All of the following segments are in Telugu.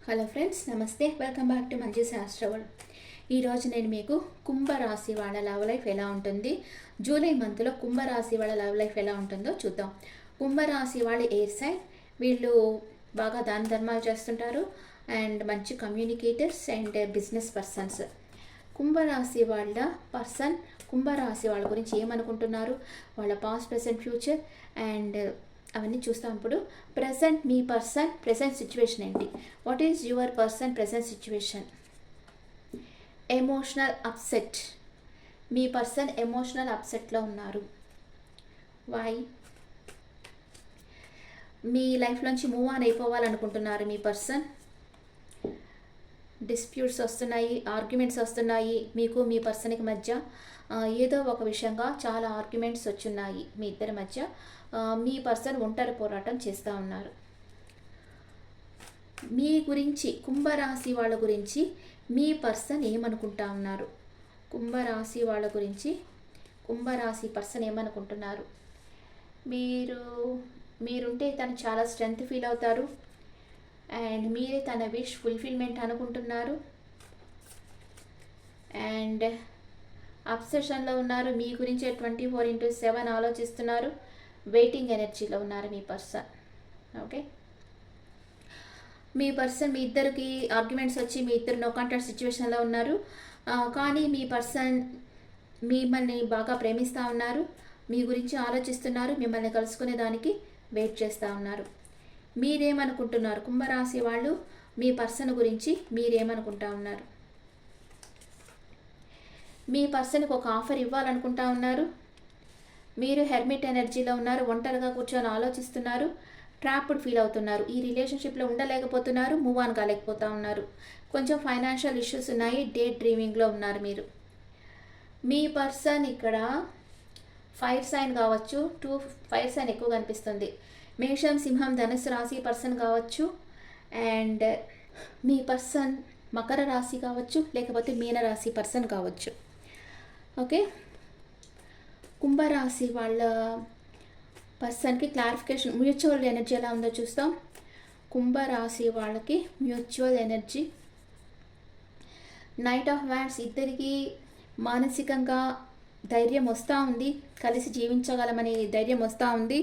హలో ఫ్రెండ్స్, నమస్తే. వెల్కమ్ బ్యాక్ టు మంచి శాస్త్రవల్. ఈరోజు నేను మీకు కుంభరాశి వాళ్ళ లవ్ లైఫ్ ఎలా ఉంటుంది, జూలై మంత్లో కుంభరాశి వాళ్ళ లవ్ లైఫ్ ఎలా ఉంటుందో చూద్దాం. కుంభరాశి వాళ్ళు ఎయిర్ సైన్. వీళ్ళు బాగా దాన ధర్మాలు చేస్తుంటారు అండ్ మంచి కమ్యూనికేటర్స్ అండ్ బిజినెస్ పర్సన్స్. కుంభరాశి వాళ్ళ గురించి ఏమనుకుంటున్నారు, వాళ్ళ పాస్ట్, ప్రెసెంట్, ఫ్యూచర్ అండ్ అవన్నీ చూస్తాం. ఇప్పుడు మీ పర్సన్ ప్రెసెంట్ సిచ్యువేషన్ ఏంటి, what is your person present situation? Emotional upset. మీ పర్సన్ ఎమోషనల్ అప్సెట్లో ఉన్నారు. వై? మీ లైఫ్లోంచి మూవ్ ఆన్ అయిపోవాలనుకుంటున్నారు మీ పర్సన్. డిస్ప్యూట్స్ వస్తున్నాయి, ఆర్గ్యుమెంట్స్ వస్తున్నాయి. మీకు మీ పర్సన్కి మధ్య ఏదో ఒక విషయంగా చాలా ఆర్గ్యుమెంట్స్ వచ్చున్నాయి మీ ఇద్దరి మధ్య. మీ పర్సన్ ఒంటరి పోరాటం చేస్తూ ఉన్నారు. మీ గురించి, కుంభరాశి వాళ్ళ గురించి మీ పర్సన్ ఏమనుకుంటా ఉన్నారు? కుంభరాశి వాళ్ళ గురించి కుంభరాశి పర్సన్ ఏమనుకుంటున్నారు? మీరుంటే తను చాలా స్ట్రెంగ్త్ ఫీల్ అవుతారు అండ్ మీరే తన విష్ ఫుల్ఫిల్మెంట్ అనుకుంటున్నారు అండ్ అబ్సెషన్లో ఉన్నారు. మీ గురించి 24/7 ఆలోచిస్తున్నారు. వెయిటింగ్ ఎనర్జీలో ఉన్నారు మీ పర్సన్. ఓకే, మీ పర్సన్, మీ ఇద్దరికి ఆర్గ్యుమెంట్స్ వచ్చి మీ ఇద్దరు నో కాంటాక్ట్ సిచ్యువేషన్లో ఉన్నారు. కానీ మీ పర్సన్ మిమ్మల్ని బాగా ప్రేమిస్తూ ఉన్నారు, మీ గురించి ఆలోచిస్తున్నారు, మిమ్మల్ని కలుసుకునే దానికి వెయిట్ చేస్తూ ఉన్నారు. మీరేమనుకుంటున్నారు? కుంభరాశి వాళ్ళు మీ పర్సన్ గురించి మీరేమనుకుంటా ఉన్నారు? మీ పర్సన్కి ఒక ఆఫర్ ఇవ్వాలనుకుంటా ఉన్నారు. మీరు హెర్మిట్ ఎనర్జీలో ఉన్నారు, ఒంటరిగా కూర్చొని ఆలోచిస్తున్నారు, ట్రాప్డ్ ఫీల్ అవుతున్నారు, ఈ రిలేషన్షిప్లో ఉండలేకపోతున్నారు, మూవ్ ఆన్ కాలేకపోతూ ఉన్నారు. కొంచెం ఫైనాన్షియల్ ఇష్యూస్ ఉన్నాయి, డే డ్రీమింగ్లో ఉన్నారు మీరు. మీ పర్సన్ ఇక్కడ ఫైర్ సైన్ కావచ్చు, ఫైర్ సైన్ ఎక్కువ కనిపిస్తుంది. మేషం, సింహం, ధనుసు రాశి పర్సన్ కావచ్చు అండ్ మీ పర్సన్ మకర రాశి కావచ్చు, లేకపోతే మీన రాశి పర్సన్ కావచ్చు. ఓకే, కుంభరాశి వాళ్ళ పర్సన్కి క్లారిఫికేషన్, మ్యూచువల్ ఎనర్జీ ఎలా ఉందో చూస్తాం. కుంభరాశి వాళ్ళకి mutual energy knight of wands. ఇద్దరికి మానసికంగా ధైర్యం వస్తూ ఉంది, కలిసి జీవించగలమని ధైర్యం వస్తూ ఉంది.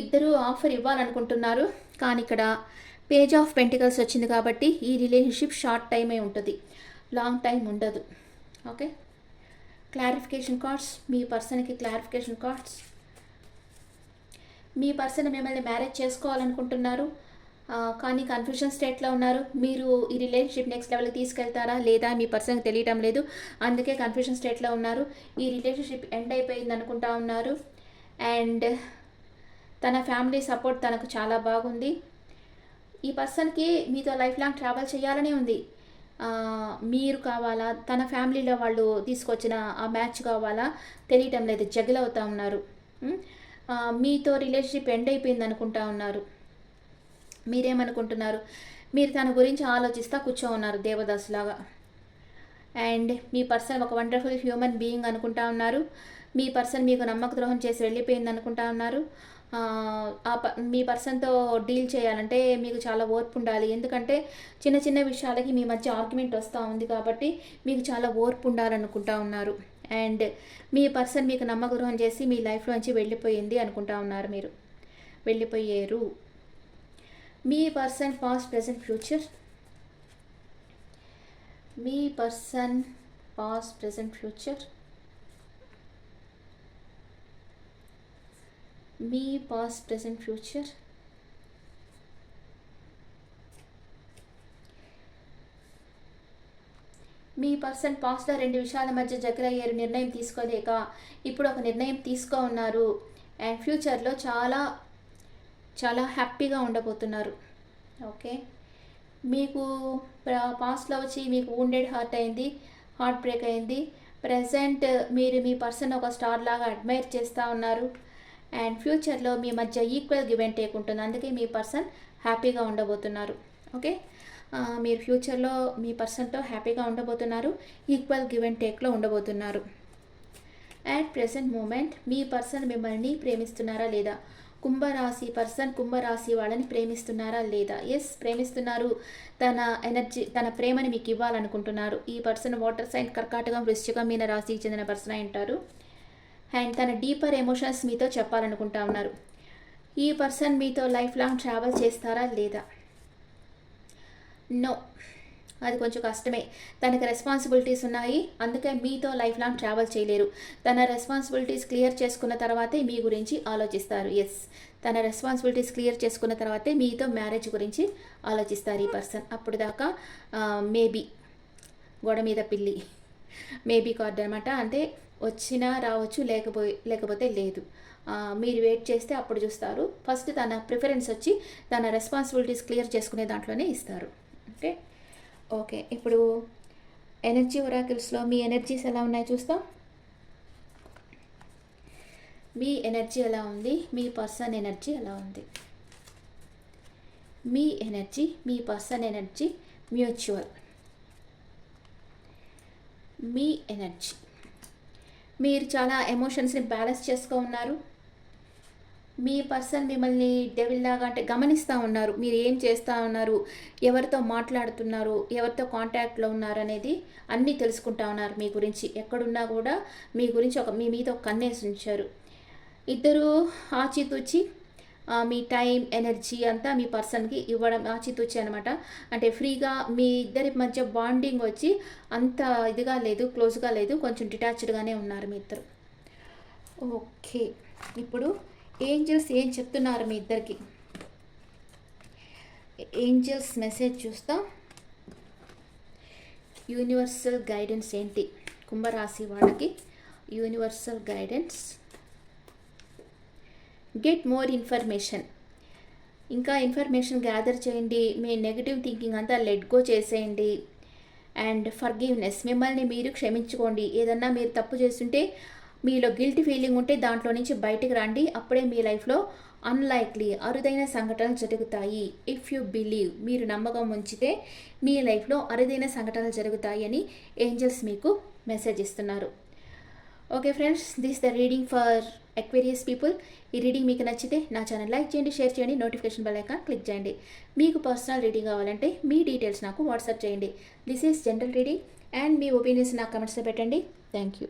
ఇద్దరు ఆఫర్ ఇవ్వాలనుకుంటున్నారు కానీ ఇక్కడ పేజ్ ఆఫ్ పెంటికల్స్ వచ్చింది కాబట్టి ఈ రిలేషన్షిప్ షార్ట్ టైమే ఉంటుంది, లాంగ్ టైం ఉండదు. ఓకే, క్లారిఫికేషన్ కార్డ్స్, మీ పర్సన్కి క్లారిఫికేషన్ కార్డ్స్. మీ పర్సన్ మిమ్మల్ని మ్యారేజ్ చేసుకోవాలనుకుంటున్నారు కానీ కన్ఫ్యూషన్ స్టేట్లో ఉన్నారు. మీరు ఈ రిలేషన్షిప్ నెక్స్ట్ లెవెల్కి తీసుకెళ్తారా లేదా మీ పర్సన్కి తెలియటం లేదు, అందుకే కన్ఫ్యూషన్ స్టేట్లో ఉన్నారు. ఈ రిలేషన్షిప్ ఎండ్ అయిపోయింది అనుకుంటా ఉన్నారు అండ్ తన ఫ్యామిలీ సపోర్ట్ తనకు చాలా బాగుంది. ఈ పర్సన్కి మీతో లైఫ్ లాంగ్ ట్రావెల్ చేయాలని ఉంది. మీరు కావాలా, తన ఫ్యామిలీలో వాళ్ళు తీసుకొచ్చిన ఆ మ్యాచ్ కావాలా తెలియటం లేదు, జగిల్ అవుతూ ఉన్నారు. మీతో రిలేషన్షిప్ ఎండ్ అయిపోయింది అనుకుంటా ఉన్నారు. మీరేమనుకుంటున్నారు? మీరు తన గురించి ఆలోచిస్తూ కూర్చో ఉన్నారు దేవదాసులాగా అండ్ మీ పర్సన్ ఒక వండర్ఫుల్ హ్యూమన్ బీయింగ్ అనుకుంటా ఉన్నారు. మీ పర్సన్ మీకు నమ్మక ద్రోహం చేసి వెళ్ళిపోయింది అనుకుంటా ఉన్నారు. మీ పర్సన్తో డీల్ చేయాలంటే మీకు చాలా ఓర్పు ఉండాలి, ఎందుకంటే చిన్న చిన్న విషయాలకి మీ మధ్య ఆర్గ్యుమెంట్ వస్తూ ఉంది కాబట్టి మీకు చాలా ఓర్పు ఉండాలనుకుంటా ఉన్నారు అండ్ మీ పర్సన్ మీకు నమ్మక ద్రోహం చేసి మీ లైఫ్లోంచి వెళ్ళిపోయింది అనుకుంటా ఉన్నారు. మీరు వెళ్ళిపోయారు. మీ పర్సన్ పాస్ట్, ప్రెసెంట్, ఫ్యూచర్. మీ పర్సన్ పాస్ట్, ప్రెసెంట్, ఫ్యూచర్. మీ పాస్ట్, ప్రెసెంట్, ఫ్యూచర్. మీ పర్సన్ పాస్ట్లో 2 విషయాల మధ్య జగలయ్యారు, నిర్ణయం తీసుకోలేక ఇప్పుడు ఒక నిర్ణయం తీసుకో ఉన్నారు అండ్ ఫ్యూచర్లో చాలా చాలా హ్యాపీగా ఉండబోతున్నారు. ఓకే, మీకు పాస్ట్లో వచ్చి మీకు వూండెడ్ హార్ట్ అయింది, హార్ట్ బ్రేక్ అయింది. ప్రజెంట్ మీరు మీ పర్సన్ ఒక స్టార్ లాగా అడ్మైర్ చేస్తూ ఉన్నారు అండ్ ఫ్యూచర్లో మీ మధ్య ఈక్వల్ గివ్ అండ్ టేక్ ఉంటుంది, అందుకే మీ పర్సన్ హ్యాపీగా ఉండబోతున్నారు. ఓకే, మీరు ఫ్యూచర్లో మీ పర్సన్తో హ్యాపీగా ఉండబోతున్నారు, ఈక్వల్ గివ్ అండ్ టేక్లో ఉండబోతున్నారు. అట్ ప్రెసెంట్ మూమెంట్ మీ పర్సన్ మిమ్మల్ని ప్రేమిస్తున్నారా లేదా? కుంభరాశి పర్సన్ కుంభరాశి వాళ్ళని ప్రేమిస్తున్నారా లేదా? ఎస్, ప్రేమిస్తున్నారు. తన ఎనర్జీ, తన ప్రేమని మీకు ఇవ్వాలనుకుంటున్నారు. ఈ పర్సన్ వాటర్ సైన్ కర్కాటకం, వృశ్చికం, మీన రాశికి చెందిన పర్సన్ అయి ఉంటారు. అండ్ తన డీపర్ ఎమోషన్స్ మీతో చెప్పాలనుకుంటా ఉన్నారు. ఈ పర్సన్ మీతో లైఫ్ లాంగ్ ట్రావెల్ చేస్తారా లేదా? నో, అది కొంచెం కష్టమే. తనకి రెస్పాన్సిబిలిటీస్ ఉన్నాయి, అందుకే మీతో లైఫ్ లాంగ్ ట్రావెల్ చేయలేరు. తన రెస్పాన్సిబిలిటీస్ క్లియర్ చేసుకున్న తర్వాతే మీ గురించి ఆలోచిస్తారు. ఎస్, తన రెస్పాన్సిబిలిటీస్ క్లియర్ చేసుకున్న తర్వాతే మీతో మ్యారేజ్ గురించి ఆలోచిస్తారు ఈ పర్సన్. అప్పుడు దాకా మేబీ గోడ మీద పిల్లి, మేబీ కార్డ్ అనమాట. అంటే వచ్చినా రావచ్చు, లేకపోతే లేదు. మీరు వెయిట్ చేస్తే అప్పుడు చూస్తారు. ఫస్ట్ తన ప్రిఫరెన్స్ వచ్చి తన రెస్పాన్సిబిలిటీస్ క్లియర్ చేసుకునే దాంట్లోనే ఇస్తారు. ఓకే, ఇప్పుడు ఎనర్జీ ఒరాకిల్స్లో మీ ఎనర్జీస్ ఎలా ఉన్నాయి చూస్తాం. మీ ఎనర్జీ ఎలా ఉంది, మీ పర్సన్ ఎనర్జీ ఎలా ఉంది? మీ ఎనర్జీ, మీ పర్సన్ ఎనర్జీ మ్యూచువల్. మీ ఎనర్జీ, మీరు చాలా ఎమోషన్స్ని బ్యాలెన్స్ చేసుకో ఉన్నారు. మీ పర్సన్ మిమ్మల్ని డెవిల్లాగా అంటే గమనిస్తూ ఉన్నారు. మీరు ఏం చేస్తూ ఉన్నారు, ఎవరితో మాట్లాడుతున్నారు, ఎవరితో కాంటాక్ట్లో ఉన్నారు అనేది అన్నీ తెలుసుకుంటా ఉన్నారు. మీ గురించి ఎక్కడున్నా కూడా మీ గురించి మీ మీద ఒక కన్నేసి ఉంచారు. ఇద్దరు ఆచితూచి మీ టైం, ఎనర్జీ అంతా మీ పర్సన్కి ఇవ్వడం ఆచితూచి అనమాట. అంటే ఫ్రీగా మీ ఇద్దరి మధ్య బాండింగ్ వచ్చి అంత ఇదిగా లేదు, క్లోజ్గా లేదు, కొంచెం డిటాచ్డ్గానే ఉన్నారు మీ ఇద్దరు. ఓకే, ఇప్పుడు ఏంజల్స్ ఏం చెప్తున్నారు మీ ఇద్దరికి? ఏంజల్స్ మెసేజ్ చూస్తాం. యూనివర్సల్ గైడెన్స్ ఏంటి కుంభరాశి వాళ్ళకి? Universal guidance, get more information. ఇంకా ఇన్ఫర్మేషన్ గ్యాదర్ చేయండి. మీ నెగిటివ్ థింకింగ్ అంతా లెట్ గో చేసేయండి. అండ్ ఫర్గివ్నెస్, మిమ్మల్ని మీరు క్షమించుకోండి. ఏదన్నా మీరు తప్పు చేస్తుంటే, మీలో గిల్టీ ఫీలింగ్ ఉంటే దాంట్లో నుంచి బయటికి రండి. అప్పుడే మీ లైఫ్లో అన్లైక్లీ అరుదైన సంఘటనలు జరుగుతాయి. ఇఫ్ యూ బిలీవ్, మీరు నమ్మకం ఉంచితే మీ లైఫ్లో అరుదైన సంఘటనలు జరుగుతాయి అని ఏంజల్స్ మీకు మెసేజ్ ఇస్తున్నారు. Okay friends, this the reading for Aquarius people. ఈ రీడింగ్ మీకు నచ్చితే నా ఛానల్ లైక్ చేయండి, షేర్ చేయండి, నోటిఫికేషన్ బెల్ ఐకాన్ క్లిక్ చేయండి. మీకు పర్సనల్ రీడింగ్ కావాలంటే మీ డీటెయిల్స్ నాకు వాట్సాప్ చేయండి. This is general reading and me opinions నాకు కమెంట్స్లో పెట్టండి. Thank you.